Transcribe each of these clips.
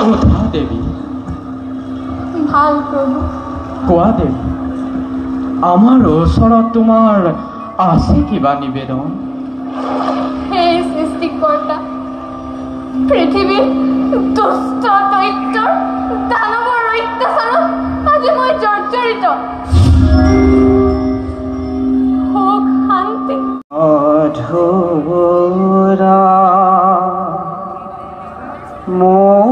কোথা দেবী? ভাল প্ৰভু। কোৱা দেবী, আমাৰ ওচৰত তোমাৰ আছে কিবা নিবেদন? হে সৃষ্টিকৰ্তা, পৃথিৱীৰ দুষ্ট দৈত্যৰ দানৱৰ অত্যাচাৰত আজি মই জৰ্জৰিত। সুখ শান্তি অধুৰা মন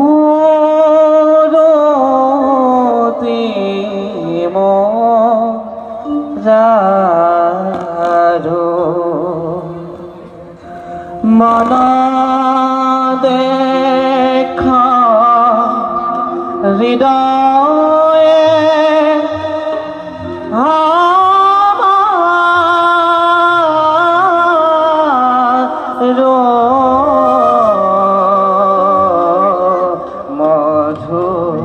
দেখা হৃদয়ে মধুরা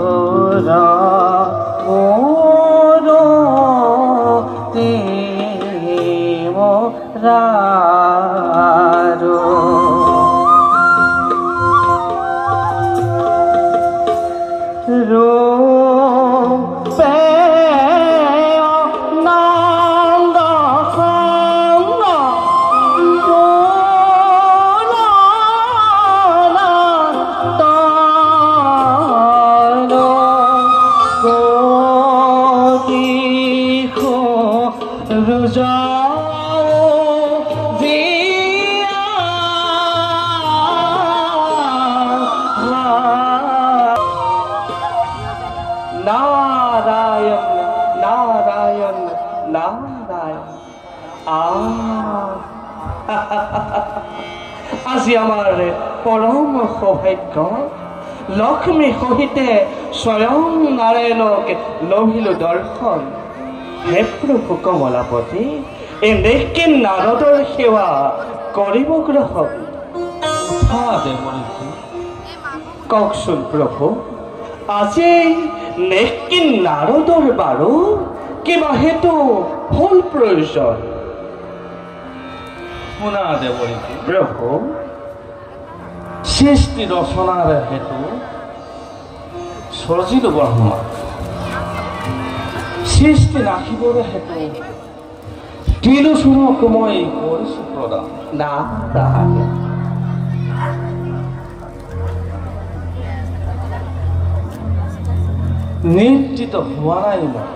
নারায়ণ নারায়ণ নারায়ণ। আজি আমার পরম সৌভাগ্য, লক্ষ্মী সহিতে স্বয়ং নারায়ণক লভিলো দর্শন। হে প্রভু কমলাপতি, এনেকে নাৰদৰ সেৱা কৰিব গ্ৰহণ। কওকচোন প্ৰভু, আজি নেকি নাৰদৰ বাৰু কিবা হেতু ফল প্ৰয়োজন? শুনা দেৱৰী প্ৰভু, সৃষ্টি ৰচনাৰ হেতু সৰজিলো ব্ৰহ্মা, সৃষ্টি নাখিবৰ হেতু তিলোচনক মই কৰিছো প্ৰদান। নাৰায়ণ নিশ্চিত হোৱা নাই মই।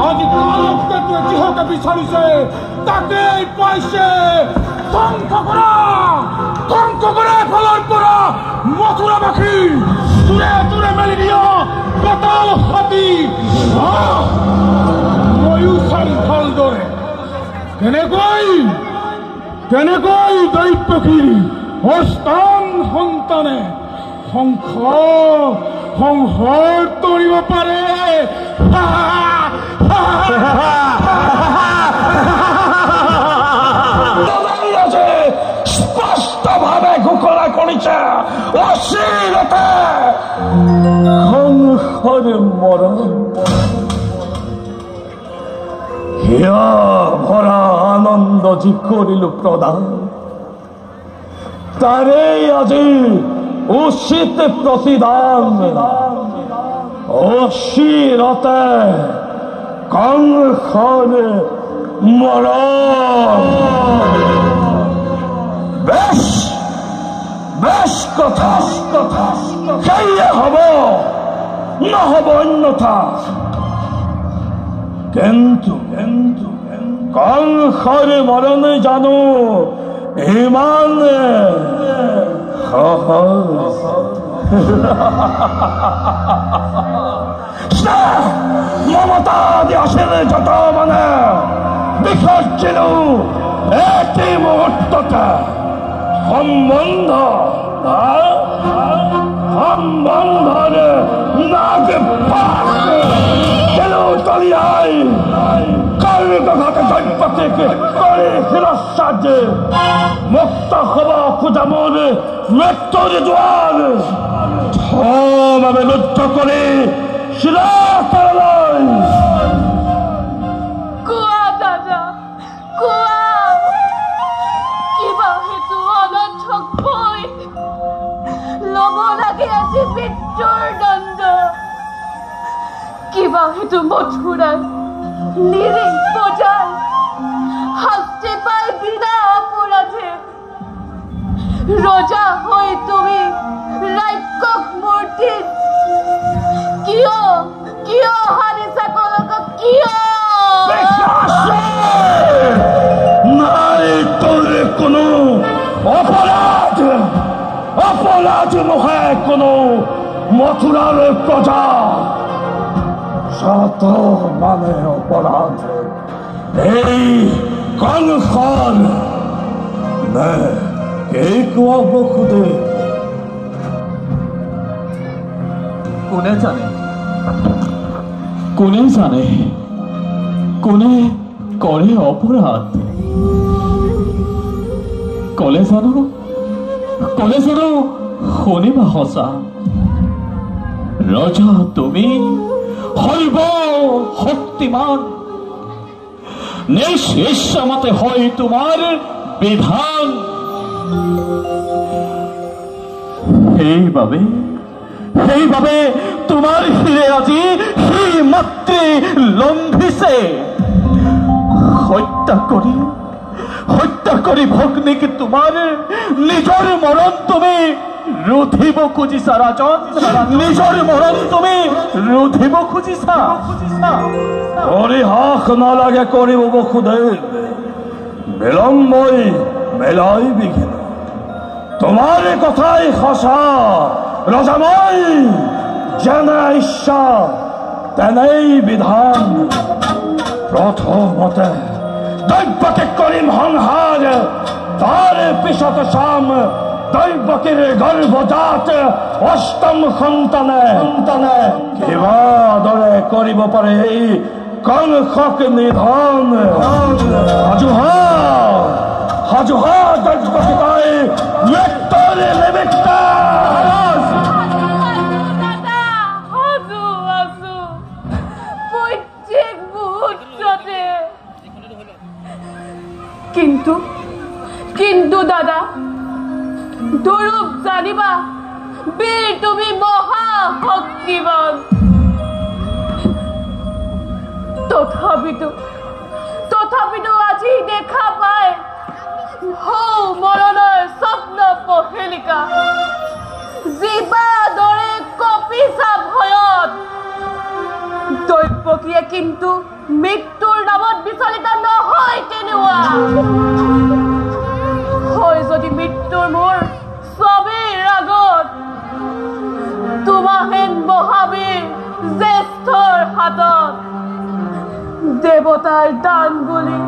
আজি কালকে যিহকে বিচাৰিছে তাকেই পাইছে। ধ্বংস কৰা ফালৰ পৰা মথুৰাবাসী দূৰে দূৰে মেলি দিয়া পাতাল হাতী ময়ো চাৰি ভালদৰে কেনেকৈ দৈত্যকী অস্তান সন্তানে সংসাৰ তৰিব পাৰে। স্পষ্টভাৱে ঘোষণা কৰিছে অশ্লীলতা সংসাৰ মৰণ। হিয়া ভৰা আনন্দ যি কৰিলো প্ৰদান, তাৰে আজি উচিত প্ৰতিদান। অশ্লীলতা সংসাৰ মৰণ। বেশ কথা সেয়ে হব, নহব অন্যথা। কিন্তু সংসাৰ মৰণ জানো ইমান সহজ? মমতা দি আছিল যত মানে বিসৰ্জিল এটি মুহূৰ্ততে সম্বন্ধৰ নাগ তলিয়াই কাৰ্যঘাতে দৈত্যক কৰি শিৰস্বাদে মুক্ত হব খোজা মোৰ মৃত্যুৰ দুৱাৰ। বাবে লুদ্ধ কৰি শিলাতলৈ কোৱা দাদা কোৱা কিবা হেতু অনৰ্থক ভয় ল'ব লাগে আজি মৃত্যুৰ দণ্ড কিবা হেতু মথুৰাই নিৰীহ প্ৰজাৰ শাস্তি পাই বিনা অপৰাধে ৰজা হৈ তুমি ৰাক্ষস মূৰ্তিত কিয় কিয় হাৰিছা কলকক কিয় নাই তোৰ কোনো অপৰাধ অপৰাধ নহয় কোনো মথুৰাৰ প্ৰজা শত মানে অপৰাধ এই কংসৰ নে এই কোৱা বসুদেৱ কোনে জানে কোনে জানে কোনে কৰে অপৰাধ কলে জানো শুনিবা সঁচা ৰজা তুমি সৰ্ব শক্তিমান নিজ ইচ্ছামতে হয় তোমাৰ বিধান সেইবাবে তোমাৰ শিৰে আজি সেই মাতৃ লম্ভিছে হত্যা কৰি ভগ্নীক তোমাৰ নিজৰ মৰণ তুমি ৰুধিব খুজিছা ৰাজন নিজৰ মৰণ তুমি ৰুধিব খুজিছা পৰিহাস নালাগে কৰিব বসুদেৱ বিলম্বই মেলাই বিঘিন তোমাৰ কথাই সঁচা ৰজামই যেনে ইচ্ছা তেনেই বিধান প্ৰথমতে দৈব্যকে কৰিম সংহাৰ তাৰ পিছত চাম দৈব্যকীৰ গৰ্ভজাত অষ্টম সন্তানে কিবা দৰে কৰিব পাৰে এই কংসক নিধন সাজুহা দৈব্যকী তাই মৃত্যুৰ নিমিত্ত কিন্তু দাদা দুৰূপ জানিবা বীৰ তুমি মহাশক্তিবান তথাপিতো আজি দেখা পায় হৌ মৰণৰ স্বপ্ন পহেলিকা জীৱা দৰে কপিছা ভয়ত দৈব্যকীয়ে কিন্তু মৃত্যুৰ নামত বিচলিত নহয় তেনেকুৱা হয় যদি মৃত্যুৰ মোৰ ছবিৰ আগত তোমাহেন মহাবীৰ জ্যেষ্ঠৰ হাতত দেৱতাৰ দান বুলি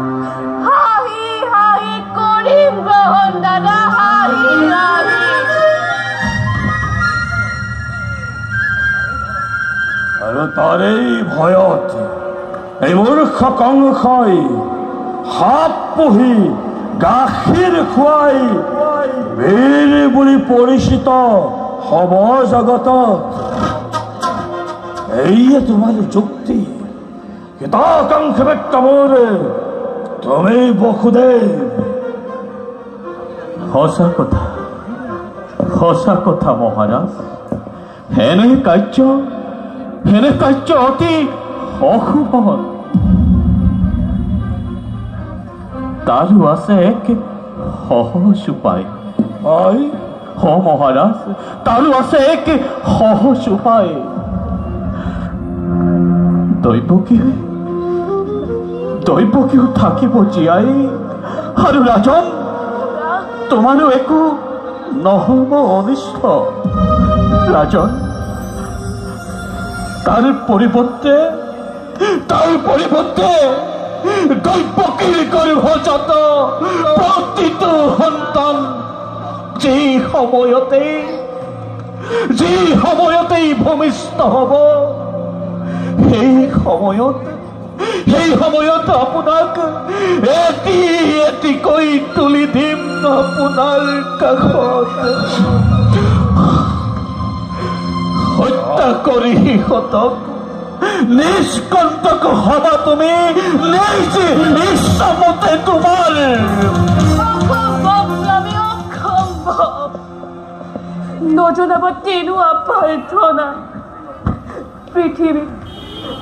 হাঁহি হাঁহি কৰিম গ্ৰহণ দাদা হাঁহি হাঁহি আৰু তাৰেই ভয়ত এই মূৰ্খ কংসই সাপ পুহি গাখীৰ খুৱাই বীৰ বুলি পৰিচিত হব জগতত এইয়ে তোমাৰ যুক্তি কংস মোৰ তুমি বসুদেৱ সঁচা কথা মহাৰাজ হেনে কাৰ্য অতি অশুভ তাৰো আছে এক সহজ উপায় মহাৰাজ তাৰো আছে এক সহজ উপায় দৈব্যকীও থাকিব জীয়াই আৰু ৰাজন তোমাৰো একো নহব অনিষ্ট ৰাজন তাৰ পৰিৱৰ্তে দৈব্যকীৰ গৰ্ভজাত প্ৰতিটো সন্তান যি সময়তেই ভূমিষ্ঠ হব সেই সময়ত আপোনাক এটিকৈ তুলি দিম আপোনাৰ কাষত হত্যা কৰি হতক নিষ্কণ্টক হবা তুমি নিজে ইচ্ছামতে তোমাৰ। অসম্ভব স্বামী, অসম্ভব। নজনাব তেনুয়া প্ৰাৰ্থনা।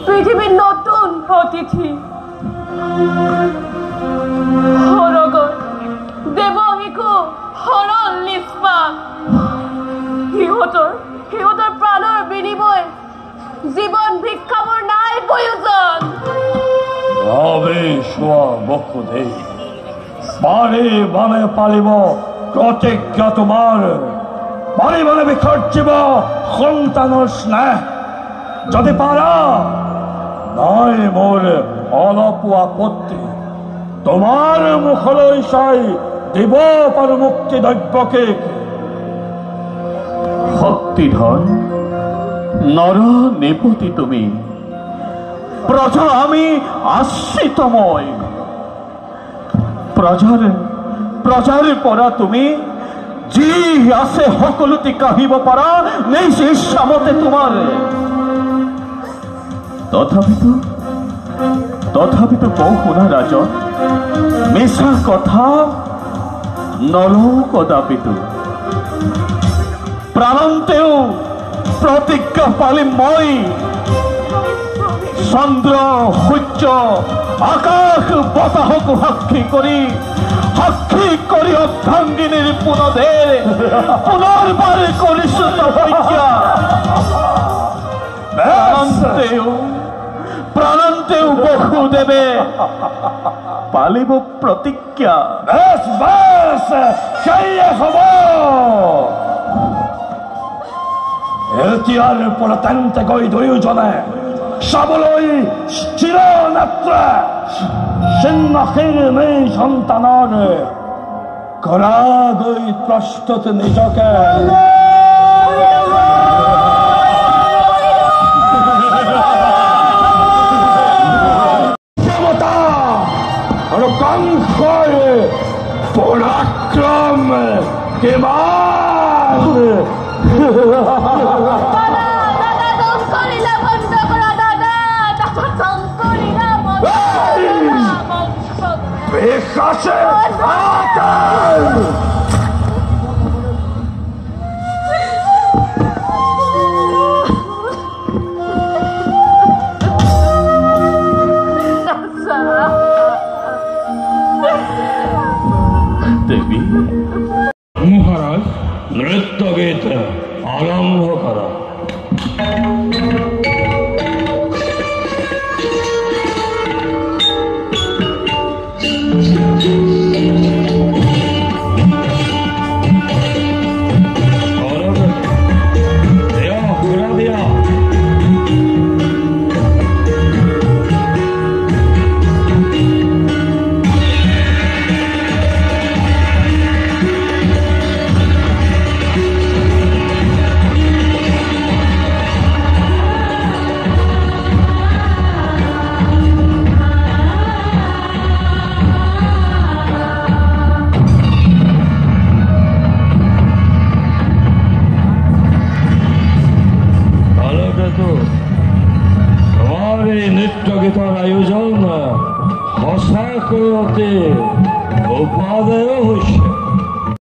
পৃথিবীৰ নতুন অতিথি সৰগৰ দেৱশিশু সৰল নিষ্পা সিহঁতৰ প্ৰাণৰ বিনিময় জীৱন ভিক্ষামৰ নাই প্ৰয়োজন। বসুদেৱ বাৰে বাৰে পালিব প্ৰতিজ্ঞা তোমাৰ, বাৰে বাৰে বিসৰ্জিব সন্তানৰ স্নেহ। যদি পাৰা নাই মোৰ অলপো আপত্তি, তোমাৰ মুখলৈ চাই দিব পাৰো মুক্তি দ্ৰব্যকে। শক্তিধৰ নৰ নিপতি তুমি, প্ৰজা আমি আশ্ৰিতময়। প্ৰজাৰ পৰা তুমি যি আছে সকলোতে কাঢ়িব পাৰা নিজ ইচ্ছামতে তোমাৰ। তথাপিতো কওঁ শুনা ৰাজন, মিছা কথা নলওঁ কদাপিতো। প্ৰাণন্তেও প্ৰতিজ্ঞা পালিম মই, চন্দ্ৰ সূৰ্য আকাশ বতাহকো সাক্ষী কৰি অৰ্ধাংগিনীৰ পুনৰবাৰ কৰিছো তপস্যা। প্ৰাণন্তেও বসুদেৱে পালিব প্ৰতিজ্ঞা। এতিয়াৰ পৰা তেন্তে গৈ দুয়োজনে চাবলৈ স্থিৰ নেত্ৰে চিন্নশীল নিজ সন্তানৰ কৰা গৈ প্ৰস্তুত নিজকে। আৰু কাংক্ষৰ পৰাক্ৰম কিমান। দেৱী মহাৰাজ, নৃত্য গীত আৰম্ভ কৰা। আয়োজন সঁচাকৈ অতি উপাদেয় হৈছে।